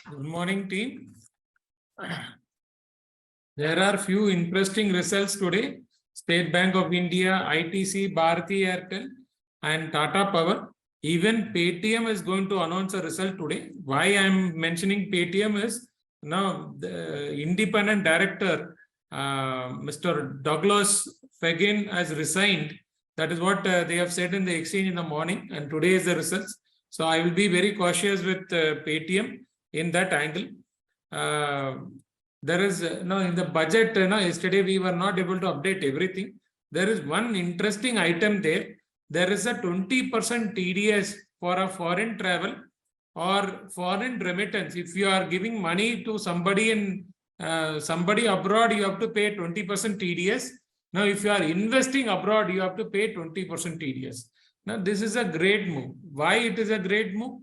Good morning, team. There are few interesting results today. State Bank of India, ITC, Bharti Airtel, and Tata Power. Even Paytm is going to announce a result today. Why I am mentioning Paytm is now the independent director, Mr. Douglas Fagin, has resigned. That is what they have said in the exchange in the morning, and today is the results. So I will be very cautious with Paytm in that angle. There is in the budget, yesterday we were not able to update everything. There is one interesting item there. There is a 20% TDS for a foreign travel or foreign remittance. If you are giving money to somebody in somebody abroad, you have to pay 20% TDS. Now, if you are investing abroad, you have to pay 20% TDS. Now, this is a great move. Why it is a great move?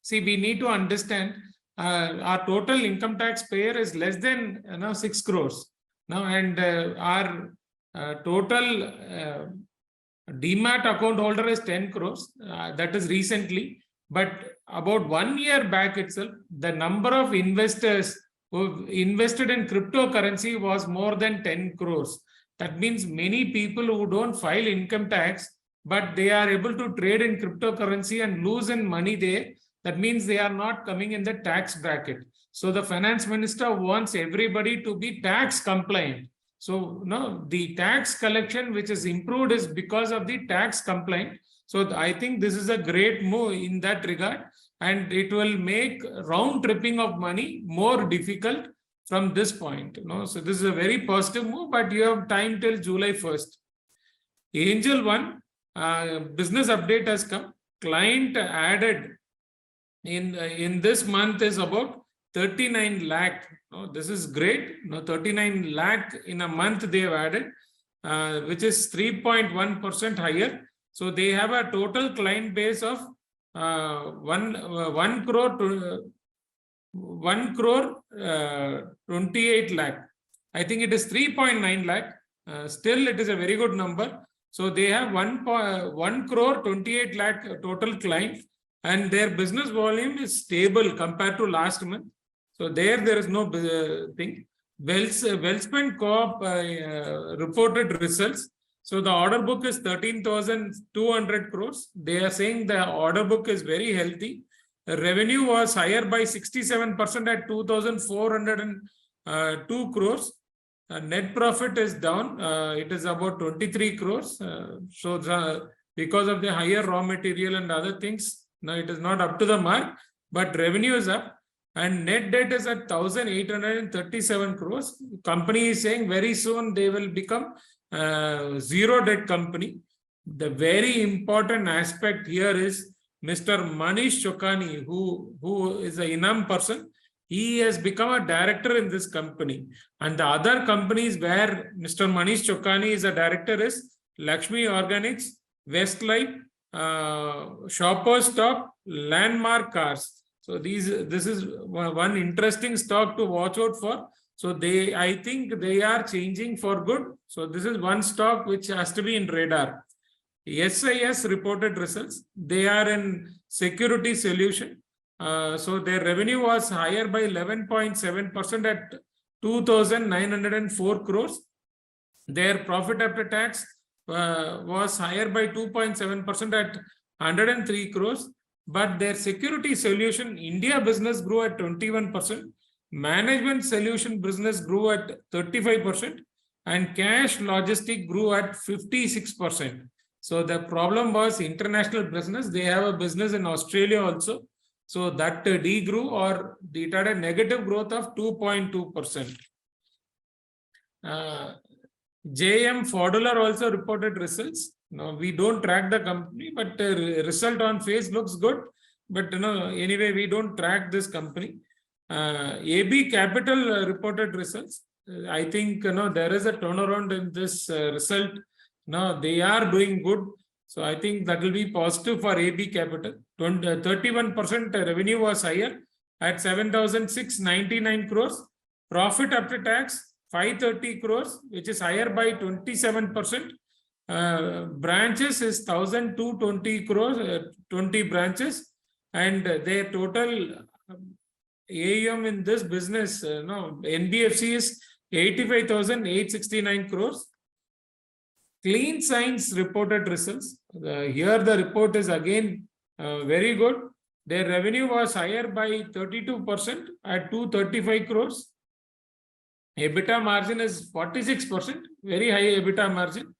See, we need to understand our total income tax payer is less than 6 crores now, and our total Demat account holder is 10 crores. That is recently, but about 1 year back itself, the number of investors who invested in cryptocurrency was more than 10 crores. That means many people who don't file income tax, but they are able to trade in cryptocurrency and lose in money there. That means they are not coming in the tax bracket. So the finance minister wants everybody to be tax compliant. So the tax collection which is improved is because of the tax compliant. So I think this is a great move in that regard, and it will make round tripping of money more difficult from this point. So this is a very positive move, but you have time till July 1st. Angel One business update has come. Client added in this month is about 39 lakh. This is great. 39 lakh in a month they have added, which is 3.1% higher. So they have a total client base of 1 crore 28 lakh. I think it is 3.9 lakh. Still, it is a very good number. So they have 1 crore 28 lakh total clients, and their business volume is stable compared to last month. So there is no thing. Wellspend Co-op reported results. So the order book is 13,200 crores. They are saying the order book is very healthy. The revenue was higher by 67% at 2,402 crores. Net profit is down. It is about 23 crores. Because of the higher raw material and other things, now it is not up to the mark, but revenue is up, and net debt is at 1,837 crores. Company is saying very soon they will become zero debt company. The very important aspect here is Mr. Manish Chokani, who is an Inam person. He has become a director in this company, and the other companies where Mr. Manish Chokani is a director is Lakshmi Organics, Westlife, Shoppers Stock, Landmark Cars. So this is one interesting stock to watch out for. So I think they are changing for good. So this is one stock which has to be in radar. SIS reported results. They are in security solution. So their revenue was higher by 11.7% at 2,904 crores. Their profit after tax was higher by 2.7% at 103 crores. But their security solution India business grew at 21%. Management solution business grew at 35%. And cash logistic grew at 56%. So the problem was international business. They have a business in Australia also. So that degrew, or it had a negative growth of 2.2%. JM Fodular also reported results. Now, we don't track the company, but result on face looks good. But anyway, we don't track this company. AB Capital reported results. I think there is a turnaround in this result. Now they are doing good. So I think that will be positive for AB Capital. 31% revenue was higher at 7,699 crores. Profit after tax 530 crores, which is higher by 27%. Branches is 1,220 crores, 20 branches, and their total AUM in this business, no, NBFC is 85,869 crores. Clean Science reported results. Here the report is again very good. Their revenue was higher by 32% at 235 crores. EBITDA margin is 46%, very high EBITDA margin.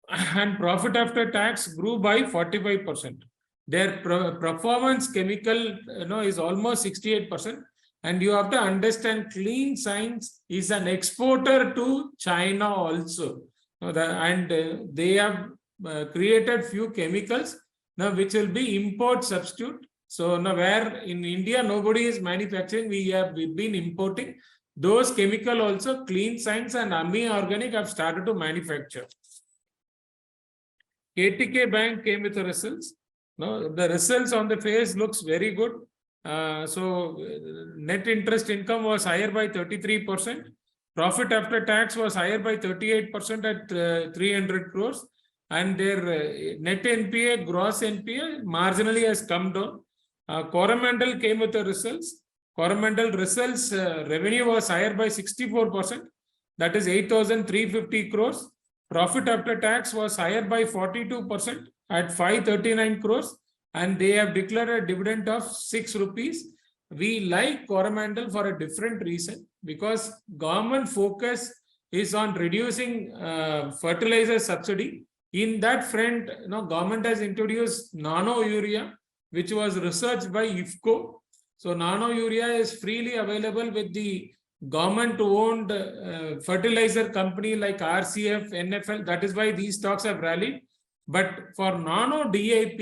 And profit after tax grew by 45%. Their performance chemical, is almost 68%. And you have to understand, Clean Science is an exporter to China also. And they have created few chemicals now which will be import substitute. So now where in India nobody is manufacturing, we've been importing those chemical also. Clean Science and Ami Organic have started to manufacture. KTK Bank came with the results. No, the results on the face looks very good. So net interest income was higher by 33%. Profit after tax was higher by 38% at 300 crores. And their net NPA, gross NPA marginally has come down. Coromandel came with the results. Coromandel results revenue was higher by 64%. That is 8,350 crores. Profit after tax was higher by 42% at 539 crores. And they have declared a dividend of 6 rupees. We like Coromandel for a different reason, because government focus is on reducing fertilizer subsidy. In that front, government has introduced nano urea, which was researched by IFCO. So nano urea is freely available with the government-owned fertilizer company like RCF, NFL. That is why these stocks have rallied. But for nano DAP,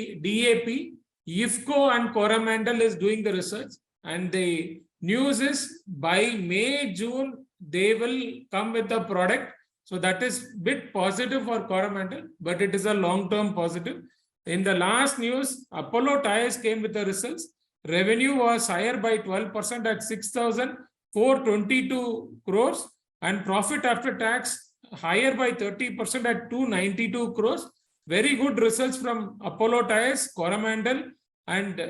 IFCO and Coromandel is doing the research. And the news is by May, June, they will come with the product. So that is a bit positive for Coromandel, but it is a long-term positive. In the last news, Apollo Tyres came with the results. Revenue was higher by 12% at 6,422 crores, and profit after tax higher by 30% at 292 crores. Very good results from Apollo Tyres, Coromandel, and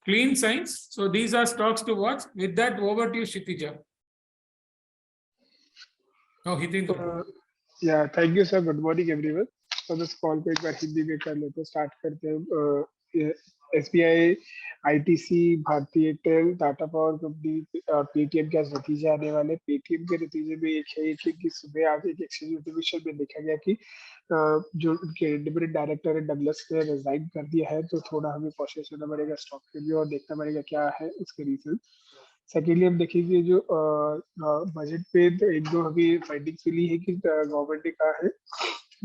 Clean Science. So these are stocks to watch. With that, over to you, Kshitija. Oh, Hitendra. Yeah, thank you, sir. Good morning, everyone. So this call को एक बार हिंदी में कर लेते हैं, start करते हैं. SBI, ITC, भारतीय Airtel, Tata power company, Paytm के आज नतीजे आने वाले. पेटीएम के नतीजे में एक है कि सुबह आज एक एक्सचेंज नोटिफिकेशन में देखा गया कि जो उनके इंडिपेंडेंट डायरेक्टर है डगलस ने रिजाइन कर दिया है, तो थोड़ा हमें कॉशियस होना पड़ेगा स्टॉक के लिए और देखना पड़ेगा क्या है उसके रीजन. सेकेंडली हम देखेंगे जो बजट पे एक दो हमें फाइंडिंग्स मिली है कि गवर्नमेंट ने कहा है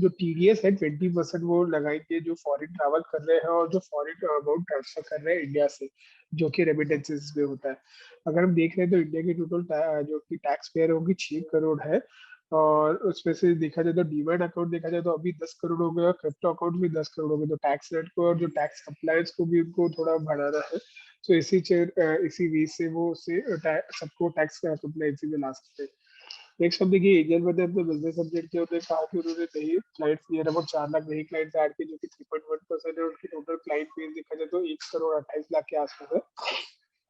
जो टीडीएस है 20% वो लगाएंगे जो फॉरेन ट्रैवल कर रहे हैं और जो फॉरेन अमाउंट ट्रांसफर कर रहे हैं इंडिया से, जो कि रेमिटेंसेस में होता है. अगर हम देख रहे हैं तो इंडिया के टोटल जो कि टैक्स पेयर है वो 6 करोड़ है, और उसमें से देखा जाए तो डीमैट अकाउंट देखा जाए तो अभी 10 करोड़ हो गया, क्रिप्टो अकाउंट भी 10 करोड़ हो गए. तो टैक्स रेट को और जो टैक्स कंप्लायंस को भी उनको थोड़ा बढ़ाना है. तो इसी वे से वो सबको टैक्स कंप्लायंसी में ला सकते हैं. नेक्स्ट हम देखिए एंजल बने अपने बिजनेस अपडेट के उन्होंने कहा कि उन्होंने नए क्लाइंट्स नियर अबाउट 4 लाख नए क्लाइंट्स ऐड किए, जो कि 3.1% है. उनकी टोटल क्लाइंट बेस देखा जाए तो 1 करोड़ 28 लाख के आसपास है.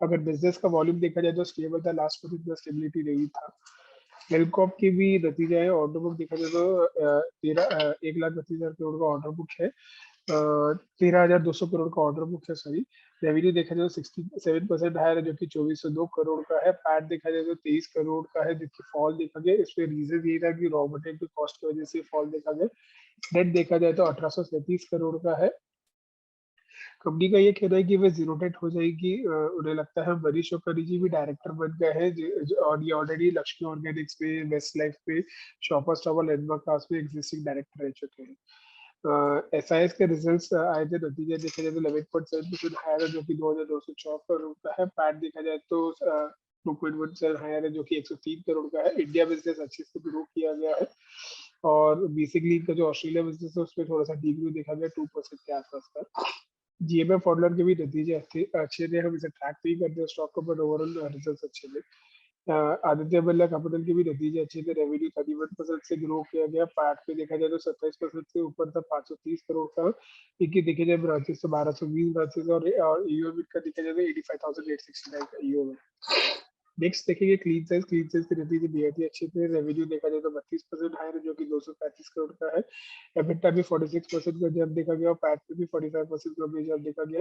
अगर बिजनेस का वॉल्यूम देखा जाए तो स्टेबल था, लास्ट में इतना स्टेबिलिटी नहीं था. हेलकॉप की भी नतीजा है. ऑर्डर बुक देखा जाए तो 1,32,000 करोड़ का ऑर्डर बुक है, 13,200 करोड़ का ऑर्डर बुक है. सॉरी, रेवेन्यू देखा जाए तो 67% हायर है, जो कि 2,402 करोड़ का है. पैट देखा जाए तो 23 करोड़ का है, जो कि फॉल देखा गया. इसमें रीजन ये था कि रॉ मटेरियल की कॉस्ट की वजह से फॉल देखा गया. नेट देखा जाए तो 1,837 करोड़ का है. कंपनी का ये कहना है कि वे जीरो डेट हो जाएगी. उन्हें लगता है मनीष चौकरी जी भी डायरेक्टर बन गए हैं और ये ऑलरेडी लक्ष्मी ऑर्गेनिक्स पे, वेस्ट लाइफ पे, शॉपर्स स्टॉप, लैंडमार्क कार्स पे एग्जिस्टिंग डायरेक्टर रह चुके हैं. एसआईएस के रिजल्ट्स आए थे, नतीजे देखा जाए तो 11.7% हायर है, जो कि 2,204 करोड़ का है. पैट देखा जाए तो 2.1% हायर है, जो कि 103 करोड़ का है. इंडिया बिजनेस अच्छे से ग्रो किया गया है, और बेसिकली का जो ऑस्ट्रेलिया बिजनेस है उसमें थोड़ा सा डीग्रो देखा गया 2% के आसपास का. जीएमएफ फॉर्डलर के भी नतीजे अच्छे थे. हम इसे ट्रैक नहीं करते स्टॉक को, बट ओवरऑल रिजल्ट्स अच्छे थे. आदित्य बिरला कैपिटल के भी नतीजे अच्छे थे। रेवेन्यू 31% से ग्रो किया गया। पैट पे देखा जाए तो 27% से ऊपर था, 530 करोड़ का। इनकी देखा जाए ब्रांचेस तो 1220 ब्रांचेस, और ईओएम का देखा जाए तो 85,869 का ईओएम। नेक्स्ट देखेंगे क्लीन सेल्स। क्लीन सेल्स के नतीजे बेहद ही अच्छे थे। रेवेन्यू देखा जाए तो 32% हायर है, जो कि 235 करोड़ का है। एबिटा भी 46% का जंप देखा गया, और पैट पे भी 45% का भी जंप देखा गया।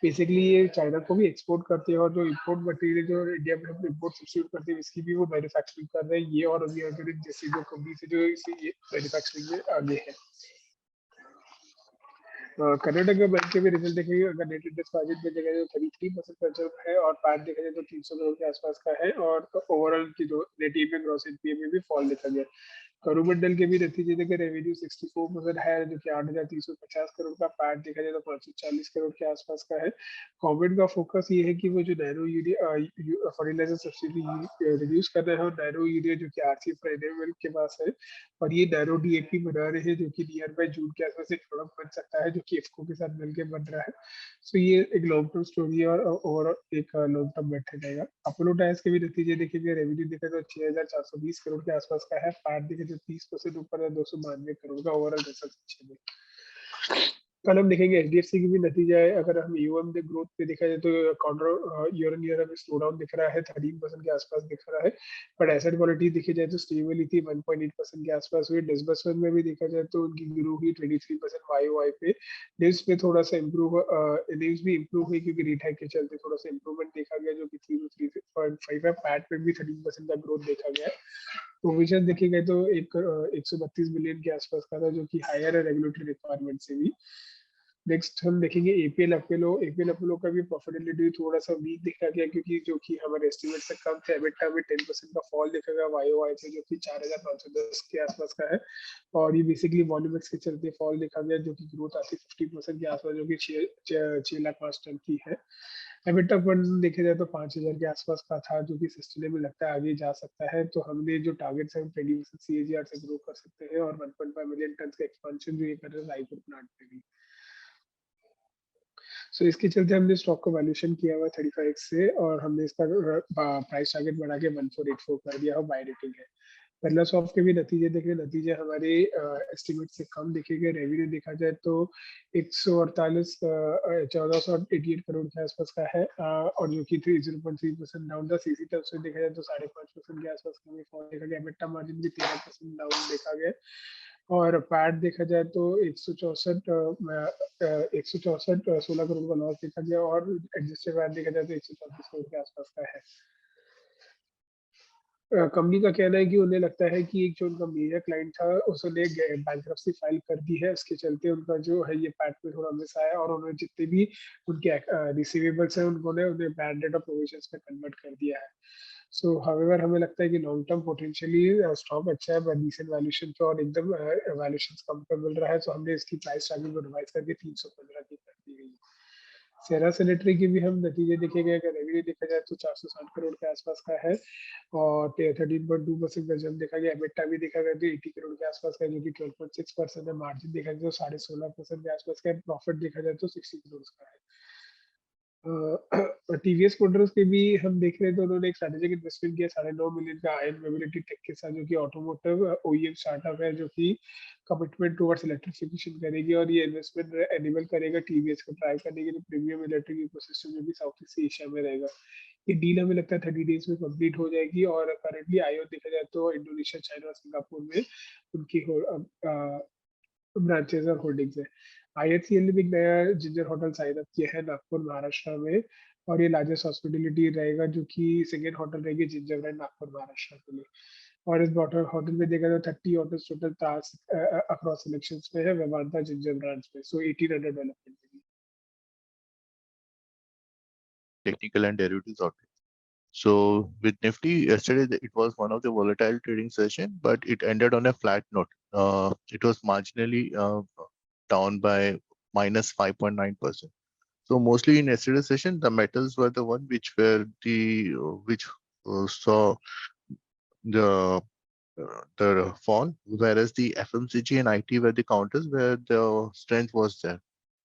बेसिकली ये चाइना को भी एक्सपोर्ट करते हैं, और जो इम्पोर्ट मटेरियल जो इंडिया में हम इम्पोर्ट सब्सिट्यूट करते हैं, इसकी भी वो मैन्युफैक्चरिंग कर रहे हैं। ये और अभी अगर जैसे जो कंपनी से जो इसी मैन्युफैक्चरिंग में आगे है। कर्नाटक बैंक के भी रिजल्ट देखेंगे। अगर नेट इंटरेस्ट मार्जिन में देखा जाए तो 33% का जंप है, और पैट देखा जाए तो 300 करोड़ के आसपास का है, और ओवरऑल की जो नेट ईपीएम ग्रॉस एनपीए में भी फॉल देखा गया। करोमंडल के भी नतीजे देखे। रेवेन्यू 64% है, जो कि 8,350 करोड़ का। पैट देखा जाए तो 540 करोड़ के आसपास का है। गवर्नमेंट का फोकस ये है कि वो जो nano urea fertilizer subsidy reduce कर रहे हैं, और नैनो यूरिया जो कि आरसी फाइनेबल के पास है, और ये नैनो डीएपी बना रहे हैं, जो कि नियर बाय जून के आसपास एक प्रोडक्ट बन सकता है, जो कि इफ्को के साथ मिलकर बन रहा है। सो ये एक लॉन्ग टर्म स्टोरी है, और ओवरऑल एक लॉन्ग टर्म बैठा जाएगा। अपोलो टायर्स के भी नतीजे देखेंगे। रेवेन्यू देखे तो 6,420 करोड़ के आसपास का है। पैट देखे तो 30% ऊपर है, 292 करोड़ का। ओवरऑल रिजल्ट अच्छे हैं। कल हम देखेंगे एचडीएफसी की भी नतीजा है। अगर हम यूएम के ग्रोथ पे देखा जाए तो काउंटर ईयर एंड ईयर हमें स्लो डाउन दिख रहा है, 13% के आसपास दिख रहा है। बट एसेट क्वालिटी देखी जाए तो स्टेबल ही थी, 1.8% के आसपास हुई। डिसबर्समेंट में भी देखा जाए तो उनकी ग्रो हुई 23% वाई पे। न्यूज पे थोड़ा सा इम्प्रूव, न्यूज भी इम्प्रूव हुई, क्योंकि रेट हाइक के चलते थोड़ा सा इम्प्रूवमेंट देखा गया, जो कि 3.5 है। पैट पे भी 13% का ग्रोथ देखा गया। प्रोविजन देखे गए तो 132 बिलियन के आसपास का था, जो कि हायर है रेगुलेटरी रिक्वायरमेंट से भी। नेक्स्ट हम देखेंगे एपीएल अपोलो। एपीएल अपोलो का भी प्रॉफिटेबिलिटी थोड़ा सा वीक देखा गया, क्योंकि जो कि हमारे एस्टिमेट से कम थे। एबिटा में 10% का फॉल देखा गया वाई से, जो कि 4,510 के आसपास का है। और ये बेसिकली वॉल्यूमिक्स के चलते फॉल देखा गया, जो कि ग्रोथ आती 50% के आसपास, जो कि 6,05,000 टन की है। एबिटा फंड देखे जाए तो 5,000 के आसपास का था, जो कि सस्टेनेबल लगता है, आगे जा सकता है। तो हमने जो टारगेट्स है, हम 20% सीएजीआर से ग्रो कर सकते हैं, और 1.5 मिलियन टन का एक्सपेंशन जो ये कर रहे हैं रायपुर प्लांट पे भी। सो इसके चलते हमने स्टॉक का वैल्यूएशन किया हुआ 35x से, और हमने इसका प्राइस टारगेट बढ़ा के 1484 कर दिया है। बाय रेटिंग है। बिरला सॉफ्ट के भी नतीजे देखे। नतीजे हमारे एस्टिमेट से कम देखे गए। रेवेन्यू देखा जाए तो 1488 करोड़ के आसपास का है, और जो कि 0.3% डाउन था। सीसी टर्म्स में देखा जाए तो 5.5% के आसपास का फॉल देखा गया। एबिटा मार्जिन भी 13% डाउन देखा गया। और पैट देखा जाए तो 164 16 करोड़ का लॉस देखा गया, और एडजस्टेड पैट देखा जाए तो 134 करोड़ के आसपास का है। कंपनी का कहना है कि उन्हें लगता है कि एक जो उनका मेजर क्लाइंट था, उसने बैंक्रप्सी फाइल कर दी है। उसके चलते उनका जो है ये पैट में थोड़ा मिस आया, और उन्होंने जितने भी उनके रिसीवेबल्स हैं, उन्होंने उन्हें बैड डेट ऑफ प्रोविजंस में कन्वर्ट कर दिया है। सो हाउएवर हमें लगता है कि लॉन्ग टर्म पोटेंशियली स्टॉक अच्छा है, डिसेंट वैल्यूएशन पे, और एकदम वैल्यूएशन कम पे मिल रहा है। तो हमने इसकी प्राइस टारगेट को रिवाइज करके 315 की कर दी गई है। सेरा सैनिटरी के भी हम नतीजे देखे गए। अगर रेवेन्यू देखा जाए तो 460 करोड़ के आसपास का है, और 13.2% का जंप देखा गया। एबिटा भी देखा गया तो 80 करोड़ के आसपास का है, जो कि 12.6% है। मार्जिन देखा जाए तो 16.5% के आसपास का है। प्रॉफिट देखा जाए तो 60 करोड़ का है। टीवीएस मोटर्स के भी हम देख रहे हैं तो उन्होंने एक स्ट्रेटेजिक इन्वेस्टमेंट किया 9.5 मिलियन का आयन मोबिलिटी टेक के साथ, जो कि ऑटोमोटिव ओईएम स्टार्टअप है, जो कि कमिटमेंट टुवर्ड्स इलेक्ट्रिफिकेशन करेगी, और ये इन्वेस्टमेंट एनेबल करेगा टीवीएस को ट्राई करने के लिए प्रीमियम इलेक्ट्रिक इकोसिस्टम जो भी साउथ ईस्ट एशिया में रहेगा। ये डील हमें लगता है 30 डेज में कंप्लीट हो जाएगी, और करंटली आईओ देखा जाए तो इंडोनेशिया, चाइना और सिंगापुर में उनकी ब्रांचेस और होल्डिंग्स है। आईएचसीएल ने भी एक नया जिंजर होटल साइन अप किया है नागपुर महाराष्ट्र में, और ये लार्जेस्ट हॉस्पिटलिटी रहेगा, जो कि सेकेंड होटल रहेगी जिंजर ब्रांड नागपुर महाराष्ट्र के लिए। और इस होटल में देखा जाए 30 hotels total task across selections में है, वेदांता जिंजर ब्रांड्स में। सो 1800 डेवलपमेंट में। Technical and derivatives out. So with Nifty yesterday, it was one of the volatile trading session, but it ended on a flat note. It was marginally down by minus 5.9%. So mostly in yesterday's session, the metals were the one which were the which saw the the fall, whereas the FMCG and IT were the counters where the strength was there.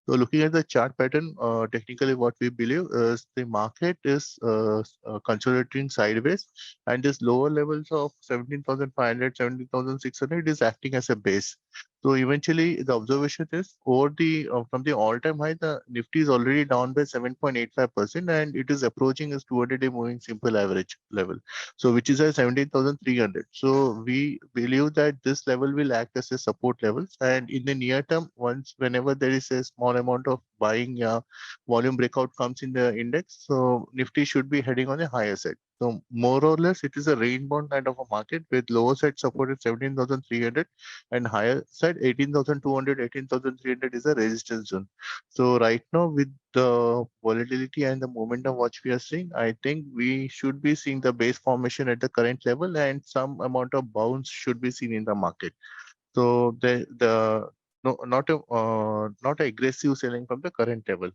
So looking at the chart pattern, technically what we believe is the market is consolidating sideways, and this lower levels of 17,500, 17,600 is acting as a base. So eventually the observation is over the from the all-time high, the Nifty is already down by 7.85% and it is approaching its 200-day moving simple average level. So which is at 17,300. So we believe that this level will act as a support levels, and in the near term, whenever there is a small amount of buying volume breakout comes in the index, so Nifty should be heading on the higher side. So more or less, it is a range bound kind of a market with lower side support at 17,300 and higher side 18,200, 18,300 is a resistance zone. So right now with the volatility and the momentum which we are seeing, I think we should be seeing the base formation at the current level and some amount of bounce should be seen in the market. So the no not aggressive selling from the current level.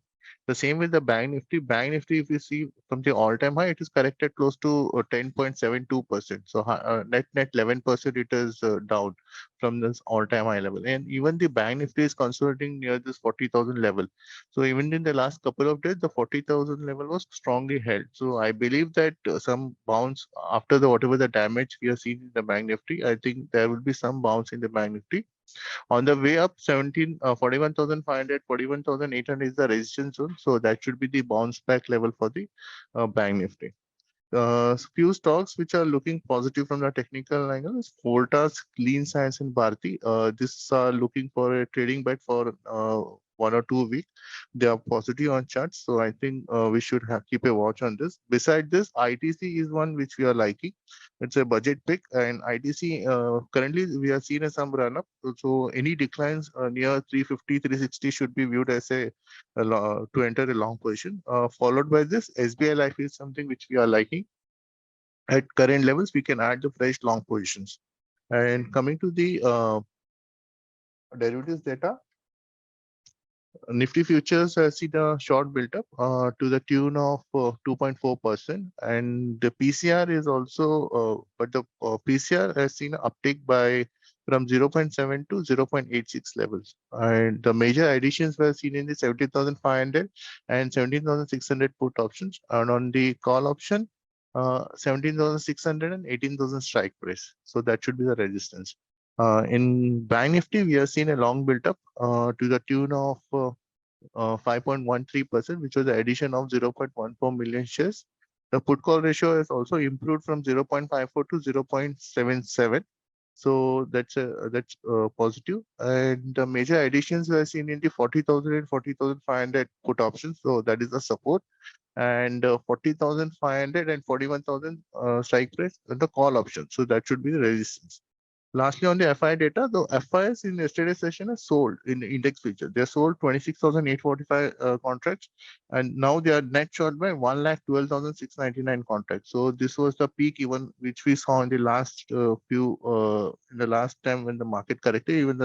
The same with the Bank Nifty. Bank Nifty, if you see from the all-time high, it is corrected close to 10.72%. So net 11% it is down from this all-time high level. And even the Bank Nifty is consolidating near this 40,000 level. So even in the last couple of days, the 40,000 level was strongly held. So I believe that some bounce after the whatever the damage we have seen in the Bank Nifty, I think there will be some bounce in the Bank Nifty. On the way up, 41,500, 41,800 is the resistance zone. So that should be the bounce back level for the Bank Nifty. Few stocks which are looking positive from the technical angle is Voltas, Clean Science, and Bharti. This are looking for a trading bet for 1 or 2 weeks. They are positive on charts, so I think we should keep a watch on this. Beside this, ITC is one which we are liking. It's a budget pick, and ITC currently we are seeing some run up. So any declines near 350, 360 should be viewed as to enter a long position. Followed by this, SBI Life is something which we are liking. At current levels, we can add the fresh long positions. And coming to the derivatives data, Nifty futures has seen a short built up to the tune of 2.4%, and the PCR is also, but the PCR has seen an uptick by from 0.7 to 0.86 levels. And the major additions were seen in the 17,500 and 17,600 put options, and on the call option, 17,600 and 18,000 strike price. So that should be the resistance. In Bank Nifty, we have seen a long build up to the tune of 5.13%, which was the addition of 0.14 million shares. The put call ratio has also improved from 0.54 to 0.77. So that's positive. And the major additions were seen in the 40,000 and 40,500 put options. So that is the support. And 40,500 and 41,000 strike price the call option. So that should be the resistance. Lastly, on the FI data, the FIs in yesterday's session are sold in the index future. They sold 26,845 contracts, and now they are net short by 1,12,699 contracts. So this was the peak even which we saw in the last in the last time when the market corrected. Even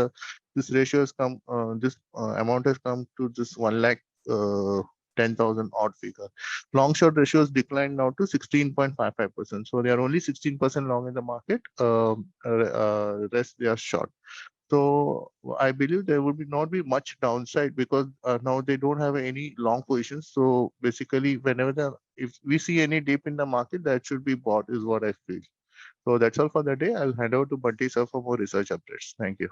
this ratio has come, this amount has come to this 1 lakh 10,000 odd figure. Long short ratios declined now to 16.55%. So they are only 16% long in the market. Rest they are short. So I believe there would not be much downside because now they don't have any long positions. So basically, if we see any dip in the market, that should be bought is what I feel. So that's all for the day. I'll hand over to Bunty sir for more research updates. Thank you.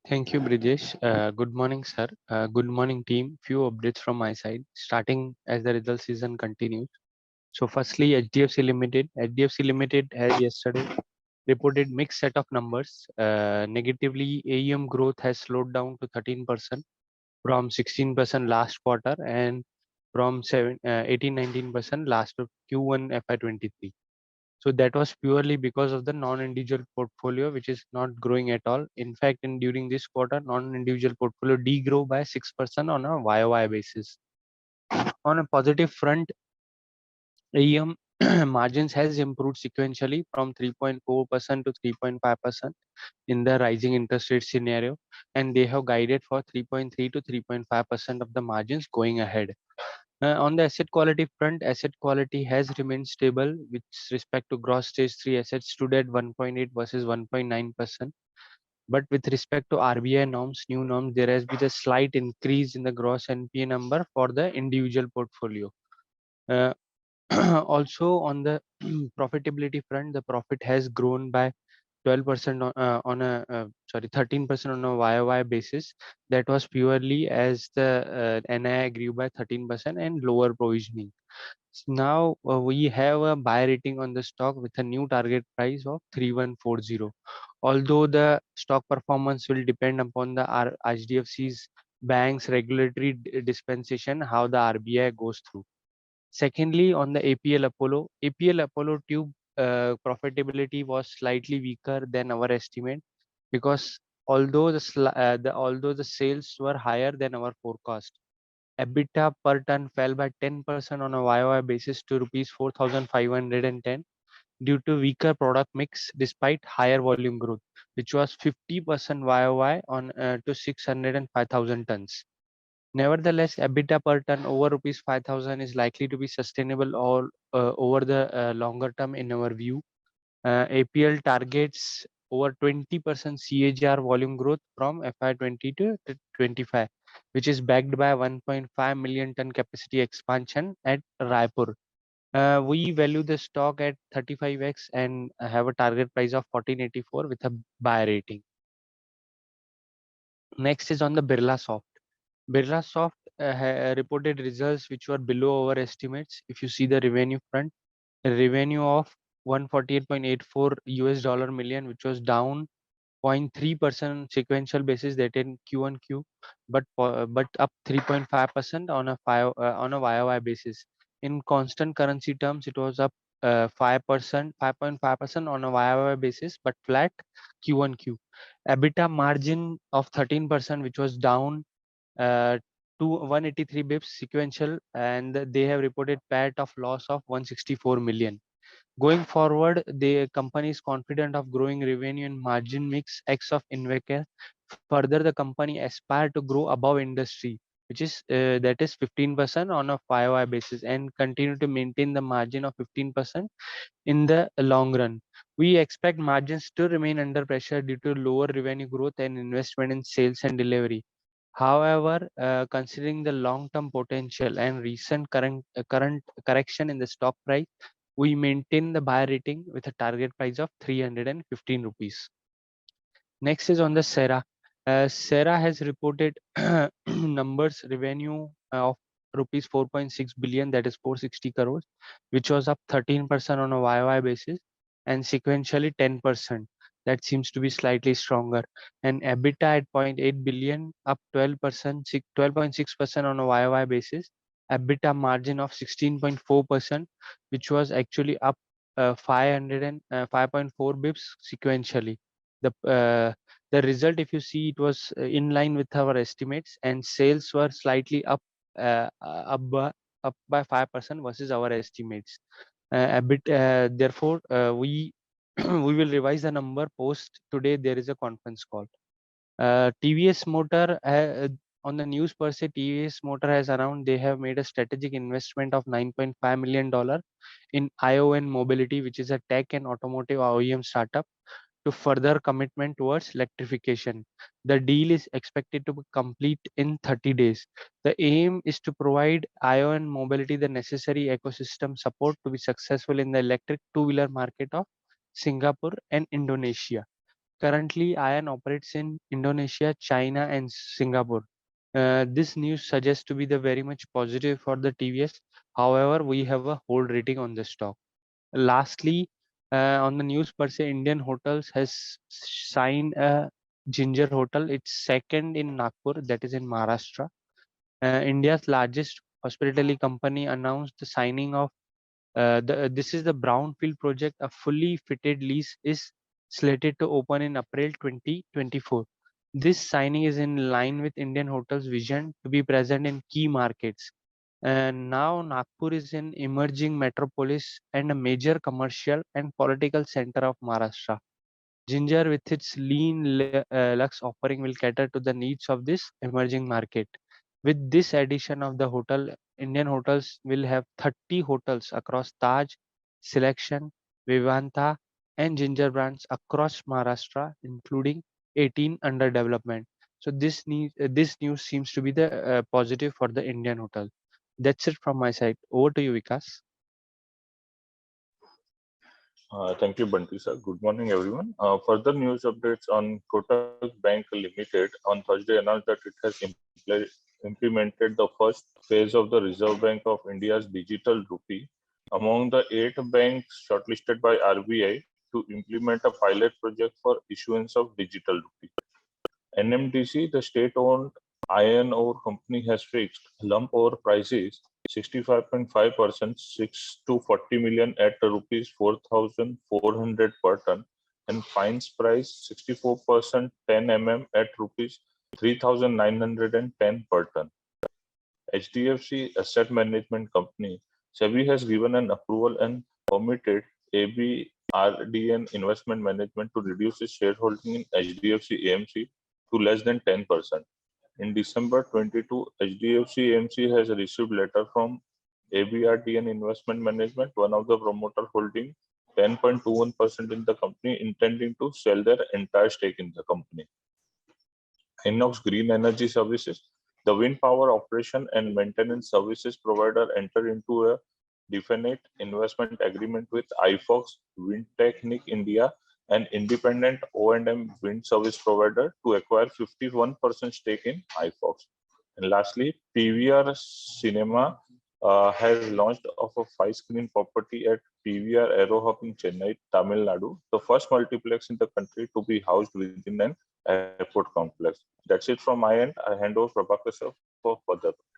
Thank you, Brijesh. Good morning, sir. Good morning, team. Few updates from my side, starting as the result season continues. So firstly, HDFC Limited. HDFC Limited has yesterday reported mixed set of numbers. Negatively, AUM growth has slowed down to 13% from 16% last quarter and from 18-19% last Q1 FY23. So that was purely because of the non-individual portfolio, which is not growing at all. In fact, during this quarter, non-individual portfolio degrow by 6% on a YOY basis. On a positive front, AUM margins has improved sequentially from 3.4% to 3.5% in the rising interest rate scenario, and they have guided for 3.3 to 3.5% of the margins going ahead. On the asset quality front, asset quality has remained stable with respect to gross stage 3 assets stood at 1.8 versus 1.9%. But with respect to RBI norms, new norms, there has been a slight increase in the gross NPA number for the individual portfolio. Uh, Also on the profitability front, the profit has grown by 12% on a 13% on a YOY basis. That was purely as the NII grew by 13% and lower provisioning. Now we have a buy rating on the stock with a new target price of 3140. Although the stock performance will depend upon the HDFC's bank's regulatory dispensation, how the RBI goes through. Secondly, on the APL Apollo tube profitability was slightly weaker than our estimate, because although the sales were higher than our forecast, EBITDA per ton fell by 10% on a YOY basis to rupees 4,510 due to weaker product mix despite higher volume growth, which was 50% YOY on to 605,000 tons. Nevertheless, EBITDA per ton over rupees 5,000 is likely to be sustainable all over the longer term in our view. APL targets over 20% CAGR volume growth from FY20 to 25, which is backed by 1.5 million ton capacity expansion at Raipur. We value the stock at 35x and have a target price of 1484 with a buy rating. Next is on the Birlasoft. Birlasoft reported results which were below our estimates. If you see the revenue front, a revenue of 148.84 US dollar million, which was down 0.3% sequential basis, that in Q1Q, but up 3.5% on a on a YOY basis. In constant currency terms, it was up 5%, 5.5% on a YOY basis, but flat Q1Q. EBITDA margin of 13%, which was down to 183 bips sequential, and they have reported PAT of loss of 164 million. Going forward, the company is confident of growing revenue and margin mix X of Invacare. Further, the company aspire to grow above industry, which is that is 15% on a YOY basis, and continue to maintain the margin of 15% in the long run. We expect margins to remain under pressure due to lower revenue growth and investment in sales and delivery. However, considering the long-term potential and recent current correction in the stock price, we maintain the buy rating with a target price of 315 rupees. Next is on the Sera. Sera has reported numbers revenue of rupees 4.6 billion, that is 460 crores, which was up 13% on a YOY basis and sequentially 10%. That seems to be slightly stronger. And EBITDA at 0.8 billion, up 12%, 12.6% on a YOY basis. EBITDA margin of 16.4%, which was actually up 5.4 bips sequentially. The result, if you see, it was in line with our estimates, and sales were slightly up by 5% versus our estimates. Therefore, we we will revise the number post today. There is a conference call. TVS Motor, on the news per se, TVS Motor has announced they have made a strategic investment of $9.5 million in ION Mobility, which is a tech and automotive OEM startup, to further commitment towards electrification. The deal is expected to be complete in 30 days. The aim is to provide ION Mobility the necessary ecosystem support to be successful in the electric two-wheeler market of Singapore and Indonesia. Currently, ION operates in Indonesia, China, and Singapore. This news suggests to be the very much positive for the TVS. However, we have a hold rating on the stock. Lastly, on the news per se, Indian Hotels has signed a Ginger Hotel. It's second in Nagpur, that is in Maharashtra. India's largest hospitality company announced the signing of this is the brownfield project. A fully fitted lease is slated to open in April 2024. This signing is in line with Indian Hotels' vision to be present in key markets. And now Nagpur is an emerging metropolis and a major commercial and political center of Maharashtra. Ginger, with its lux offering, will cater to the needs of this emerging market. With this addition of the hotel, Indian Hotels will have 30 hotels across Taj, Selection, Vivanta, and Ginger brands across Maharashtra, including 18 under development. So this news seems to be the positive for the Indian hotel. That's it from my side. Over to you, Vikas. Thank you, Bunty sir. Good morning, everyone. Further news updates on Kotak Bank Limited on Thursday announced that it has implemented the first phase of the Reserve Bank of India's digital rupee among the 8 banks shortlisted by RBI to implement a pilot project for issuance of digital rupee. NMDC, the state-owned iron ore company, has fixed lump ore prices 65.5% 6 to 40 million at rupees 4,400 per ton and fines price 64% 10 at rupees 3,910 per ton. HDFC Asset Management Company, SEBI has given an approval and permitted ABRDN Investment Management to reduce its shareholding in HDFC AMC to less than 10%. In December 22, HDFC AMC has received letter from ABRDN Investment Management, one of the promoter holding 10.21% in the company, intending to sell their entire stake in the company. Inox Green Energy Services, the wind power operation and maintenance services provider, entered into a definite investment agreement with iFox Windtechnic India, an independent O&M wind service provider, to acquire 51% stake in iFox. And lastly, PVR Cinema has launched of a 5-screen property at PVR Aero Hub in Chennai, Tamil Nadu, the first multiplex in the country to be housed within an airport complex. That's it from my end. I hand over Prabhakar sir for further updates.